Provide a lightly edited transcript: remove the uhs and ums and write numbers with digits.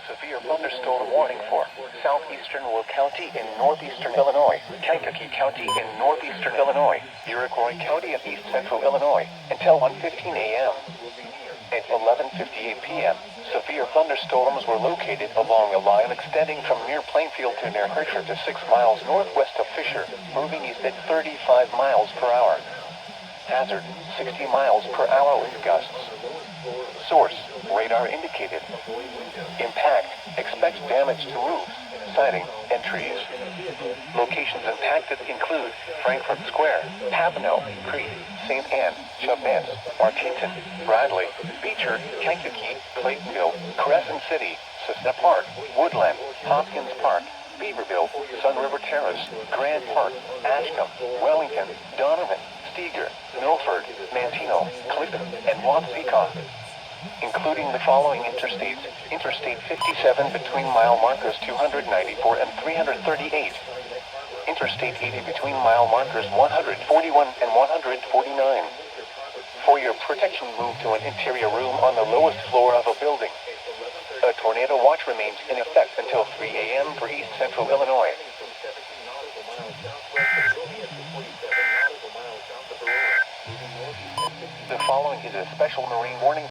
severe thunderstorm warning for southeastern Will County in northeastern Illinois, Kankakee County in northeastern Illinois, Iroquois County in east central Illinois, until 1:15 a.m. At 11:58 p.m., severe thunderstorms were located along a line extending from near Plainfield to near Hershey to 6 miles northwest of Fisher, moving east at 35 miles per hour. Hazard, 60 miles per hour wind gusts. Source, radar indicated. Impact, expects damage to roofs, siding, and trees. Locations impacted include Frankfort Square, Papineau, Crete, St. Anne, Chavez, Martinton, Bradley, Beecher, Kankakee, Claytonville, Crescent City, Cessna Park, Woodland, Hopkins Park, Beaverville, Sun River Terrace, Grand Park, Ashcombe, Wellington, Donovan, Steger, Milford, Mantino, Clifton, and Waupseco, including the following interstates: Interstate 57 between mile markers 294 and 338, Interstate 80 between mile markers 141 and 149. For your protection, move to an interior room on the lowest floor of a building. A tornado watch remains in effect until 3 a.m. for east central Illinois. The following is a special marine warning.